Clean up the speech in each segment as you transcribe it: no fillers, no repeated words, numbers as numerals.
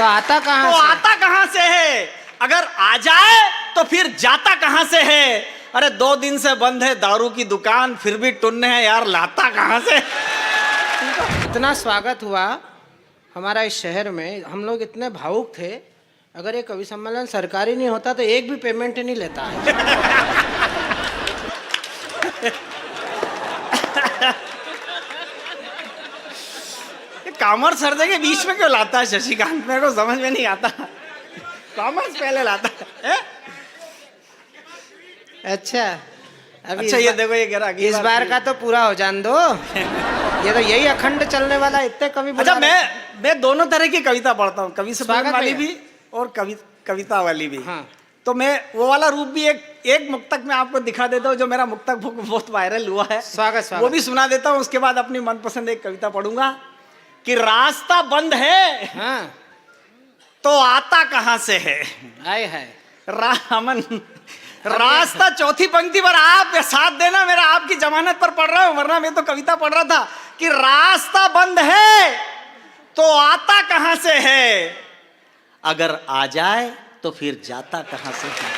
तो आता कहाँ तो से? आता कहाँ से है? अगर आ जाए तो फिर जाता कहाँ से है? अरे 2 दिन से बंद है दारू की दुकान, फिर भी टुन्ने है यार, लाता कहाँ से? इतना स्वागत हुआ हमारा इस शहर में, हम लोग इतने भावुक थे। अगर ये कवि सम्मेलन सरकारी नहीं होता तो एक भी पेमेंट नहीं लेता है। कॉमर्स सर्दे के बीच में क्यों लाता है शशिकांत? मेरे को समझ में नहीं आता। कॉमर्स पहले लाता है? अच्छा अभी अच्छा ये देखो, ये कह रहा इस बार का तो पूरा हो जान दो। ये तो यही अखंड चलने वाला, इतने कवि अच्छा मैं दोनों तरह की कविता पढ़ता हूँ, कवि सम्मेलन स्वागत वाली है। भी और कविता वाली भी। हाँ। तो मैं वो वाला रूप भी एक मुक्तक में आपको दिखा देता हूँ, जो मेरा मुक्तक बहुत वायरल हुआ है। स्वागत वो भी सुना देता हूँ, उसके बाद अपनी मनपसंद एक कविता पढ़ूंगा कि रास्ता बंद है हाँ। तो आता कहाँ से है? आए है रामन रास्ता, चौथी पंक्ति पर आप साथ देना, मेरा आपकी जमानत पर पढ़ रहा हूं, वरना मैं तो कविता पढ़ रहा था कि रास्ता बंद है तो आता कहां से है? अगर आ जाए तो फिर जाता कहां से है?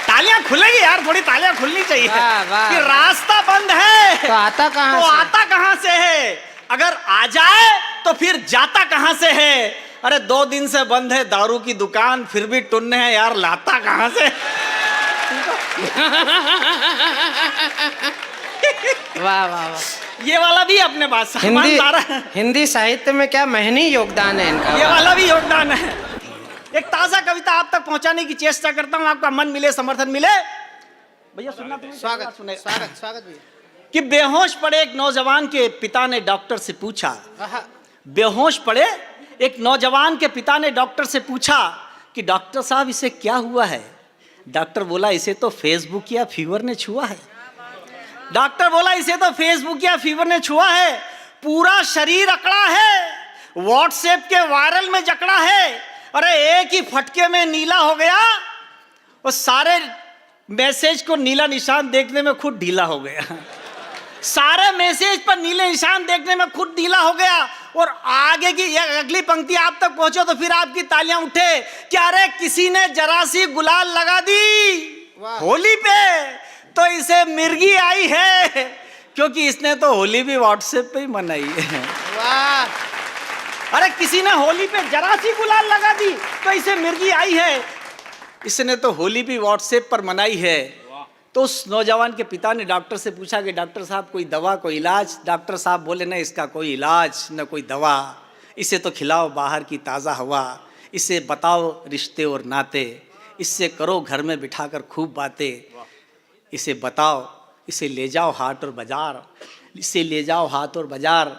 तालियां खुलेगी यार, थोड़ी तालियां खुलनी चाहिए। वाह, वाह, कि रास्ता बंद है तो आता कहाँ तो से? आता कहां से है? अगर आ जाए तो फिर जाता कहां से है? अरे 2 दिन से बंद है दारू की दुकान, फिर भी टुन्ने है यार, लाता कहां से? वाह वाह वाह। ये वाला भी अपने पास हिंदी साहित्य में क्या महनी योगदान है इनका। ये वाला भी योगदान है। एक ताजा कविता आप तक पहुंचाने की चेष्टा करता हूं, आपका मन मिले, समर्थन मिले। भैया सुनना, तुम्हें स्वागत सुने। स्वागत स्वागत भैया। कि बेहोश पड़े एक नौजवान के पिता ने डॉक्टर से पूछा, बेहोश पड़े एक नौजवान के पिता ने डॉक्टर से पूछा कि डॉक्टर साहब इसे क्या हुआ है? डॉक्टर बोला इसे तो फेसबुक या फीवर ने छुआ है। डॉक्टर बोला इसे तो फेसबुक या फीवर ने छुआ है, पूरा शरीर अकड़ा है, व्हाट्सएप के वायरल में जकड़ा है। अरे एक ही फटके में नीला हो गया, और सारे मैसेज को नीला निशान देखने में खुद ढीला हो गया। सारे मैसेज पर नीले निशान देखने में खुद ढीला हो गया। और आगे की अगली पंक्ति आप तक पहुंचे तो फिर आपकी तालियां उठे कि अरे किसी ने जरा सी गुलाल लगा दी होली पे तो इसे मिर्गी आई है, क्योंकि इसने तो होली भी व्हाट्सएप पे ही मनाई है। वाह। अरे किसी ने होली पे जरा सी गुलाल लगा दी तो इसे मिर्गी आई है, इसने तो होली भी व्हाट्सएप पर मनाई है। तो उस नौजवान के पिता ने डॉक्टर से पूछा कि डॉक्टर साहब कोई दवा, कोई इलाज? डॉक्टर साहब बोले नहीं, इसका कोई इलाज न कोई दवा, इसे तो खिलाओ बाहर की ताज़ा हवा, इसे बताओ रिश्ते और नाते, इससे करो घर में बिठाकर खूब बातें, इसे बताओ, इसे ले जाओ हाट और बाजार, इसे ले जाओ हाट और बाजार,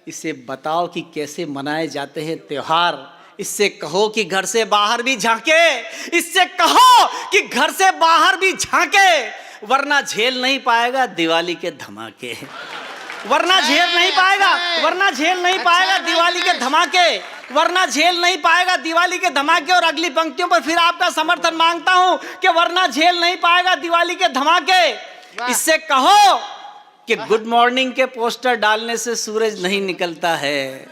इसे बताओ कि कैसे मनाए जाते हैं त्योहार, इससे कहो कि घर से बाहर भी झांके, इससे कहो कि घर से बाहर भी झांके, वरना झेल नहीं पाएगा दिवाली के धमाके, वरना झेल नहीं पाएगा, वरना झेल नहीं पाएगा दिवाली के धमाके, वरना झेल नहीं पाएगा दिवाली के धमाके। और अगली पंक्तियों पर फिर आपका समर्थन मांगता हूं कि वरना झेल नहीं पाएगा दिवाली के धमाके। इससे कहो कि गुड मॉर्निंग के पोस्टर डालने से सूरज नहीं निकलता है,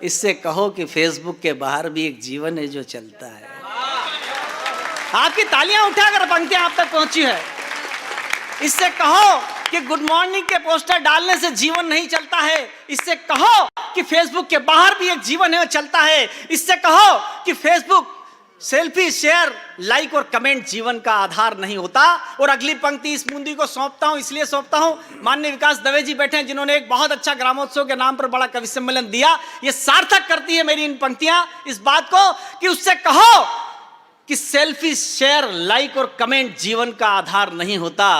इससे कहो कि फेसबुक के बाहर भी एक जीवन है जो चलता है। आपकी तालियां उठाकर पंक्तियां आप तक पहुंची है। इससे कहो कि गुड मॉर्निंग के पोस्टर डालने से जीवन नहीं चलता है, इससे कहो कि फेसबुक के बाहर भी एक जीवन है वो चलता है, इससे कहो कि फेसबुक सेल्फी, शेयर, लाइक और कमेंट जीवन का आधार नहीं होता। और अगली पंक्ति इस मुंदी को सौंपता हूं, इसलिए सौंपता हूं, माननीय विकास दवे जी बैठे हैं जिन्होंने एक बहुत अच्छा ग्रामोत्सव के नाम पर बड़ा कवि सम्मेलन दिया। ये सार्थक करती है मेरी इन पंक्तियां इस बात को कि उससे कहो कि सेल्फी, शेयर, लाइक और कमेंट जीवन का आधार नहीं होता।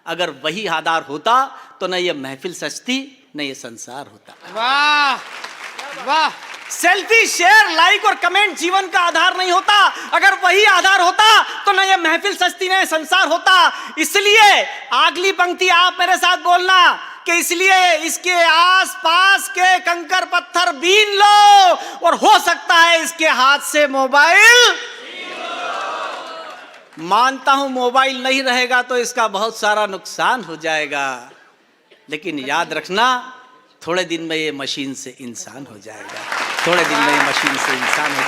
अगर वही आधार होता तो न ये महफिल सजती न ये संसार होता। वाह वाह। सेल्फी, शेयर, लाइक और कमेंट जीवन का आधार नहीं होता। अगर वही आधार होता तो न ये महफिल सजती न ये संसार होता। इसलिए अगली पंक्ति आप मेरे साथ बोलना कि इसलिए इसके आसपास के कंकर पत्थर बीन लो, और हो सकता है इसके हाथ से मोबाइल। मानता हूं मोबाइल नहीं रहेगा तो इसका बहुत सारा नुकसान हो जाएगा, लेकिन याद रखना थोड़े दिन में ये मशीन से इंसान हो जाएगा, थोड़े दिन में ये मशीन से इंसान हो